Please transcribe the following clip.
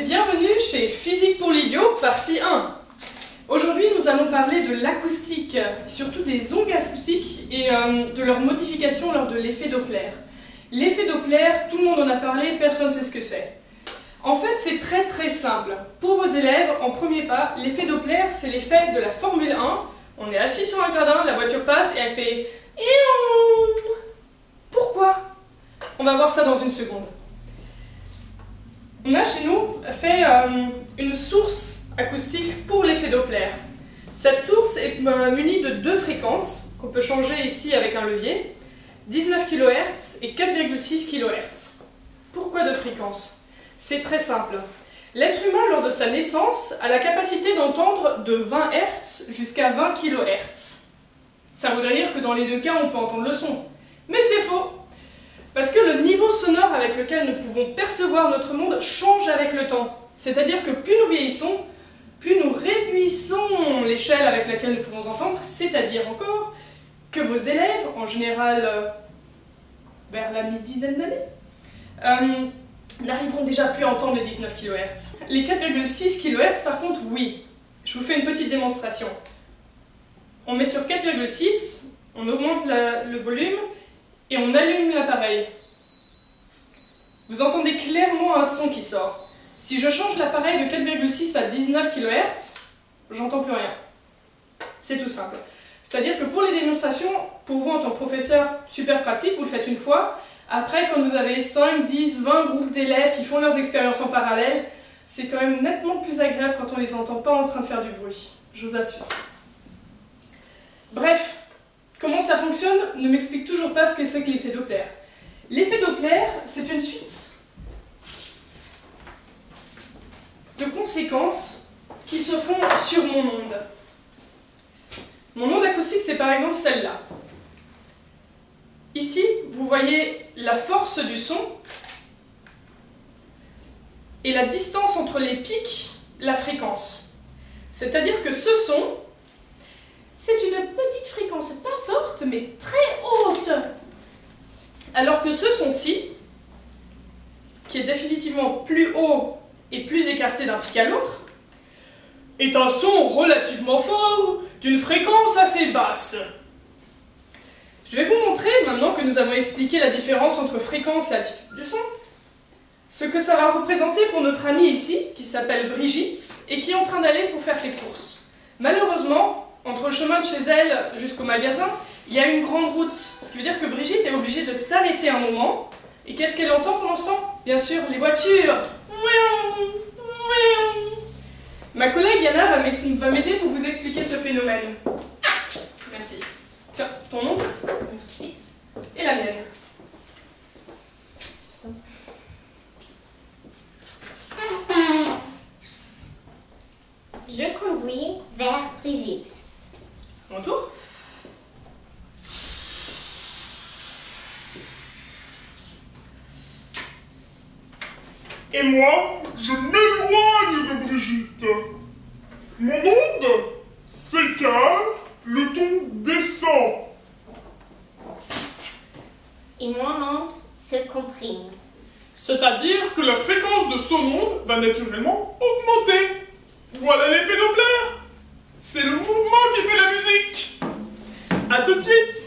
bienvenue chez Physique pour l'idiot, partie 1. Aujourd'hui, nous allons parler de l'acoustique, surtout des ondes acoustiques et de leur modification lors de l'effet Doppler. L'effet Doppler, tout le monde en a parlé, personne ne sait ce que c'est. En fait, c'est très simple. Pour vos élèves, en premier pas, l'effet Doppler, c'est l'effet de la Formule 1. On est assis sur un gradin, la voiture passe et elle fait Iouh. Pourquoi? On va voir ça dans une seconde. On a chez nous fait une source acoustique pour l'effet Doppler. Cette source est munie de deux fréquences qu'on peut changer ici avec un levier, 19 kHz et 4,6 kHz. Pourquoi deux fréquences? C'est très simple. L'être humain, lors de sa naissance, a la capacité d'entendre de 20 Hz jusqu'à 20 kHz. Ça voudrait dire que dans les deux cas, on peut entendre le son. Mais c'est faux! Parce que le niveau sonore avec lequel nous pouvons percevoir notre monde change avec le temps. C'est-à-dire que plus nous vieillissons, plus nous réduisons l'échelle avec laquelle nous pouvons entendre, c'est-à-dire encore que vos élèves, en général vers la mi-dizaine d'années, n'arriveront déjà plus à entendre les 19 kHz. Les 4,6 kHz par contre, oui. Je vous fais une petite démonstration. On met sur 4,6, on augmente le volume, et on allume l'appareil. Vous entendez clairement un son qui sort. Si je change l'appareil de 4,6 à 19 kHz, j'entends plus rien. C'est tout simple. C'est-à-dire que pour les démonstrations, pour vous en tant que professeur, super pratique, vous le faites une fois. Après, quand vous avez 5, 10, 20 groupes d'élèves qui font leurs expériences en parallèle, c'est quand même nettement plus agréable quand on les entend pas en train de faire du bruit. Je vous assure. Bref. Comment ça fonctionne ne m'explique toujours pas ce que c'est que l'effet Doppler. L'effet Doppler, c'est une suite de conséquences qui se font sur mon onde. Mon onde acoustique, c'est par exemple celle-là. Ici, vous voyez la force du son et la distance entre les pics, la fréquence. C'est-à-dire que ce son, c'est une petite fréquence, pas forte, mais très haute. Alors que ce son-ci, qui est définitivement plus haut et plus écarté d'un pic à l'autre, est un son relativement fort, d'une fréquence assez basse. Je vais vous montrer, maintenant que nous avons expliqué la différence entre fréquence et altitude du son, ce que ça va représenter pour notre amie ici, qui s'appelle Brigitte, et qui est en train d'aller pour faire ses courses. Malheureusement, entre le chemin de chez elle jusqu'au magasin, il y a une grande route. Ce qui veut dire que Brigitte est obligée de s'arrêter un moment. Et qu'est-ce qu'elle entend pendant ce temps? Bien sûr, les voitures. Ma collègue Yana va m'aider pour vous expliquer ce phénomène. Merci. Tiens, ton nom? Merci. Et la mienne. Je conduis vers Brigitte. Mon tour. Et moi, je m'éloigne de Brigitte. Mon onde s'écarte, le ton descend. Et mon onde se comprime. C'est-à-dire que la fréquence de son onde va naturellement augmenter. Voilà l'effet Doppler. C'est le mouvement qui fait la musique. À tout de suite.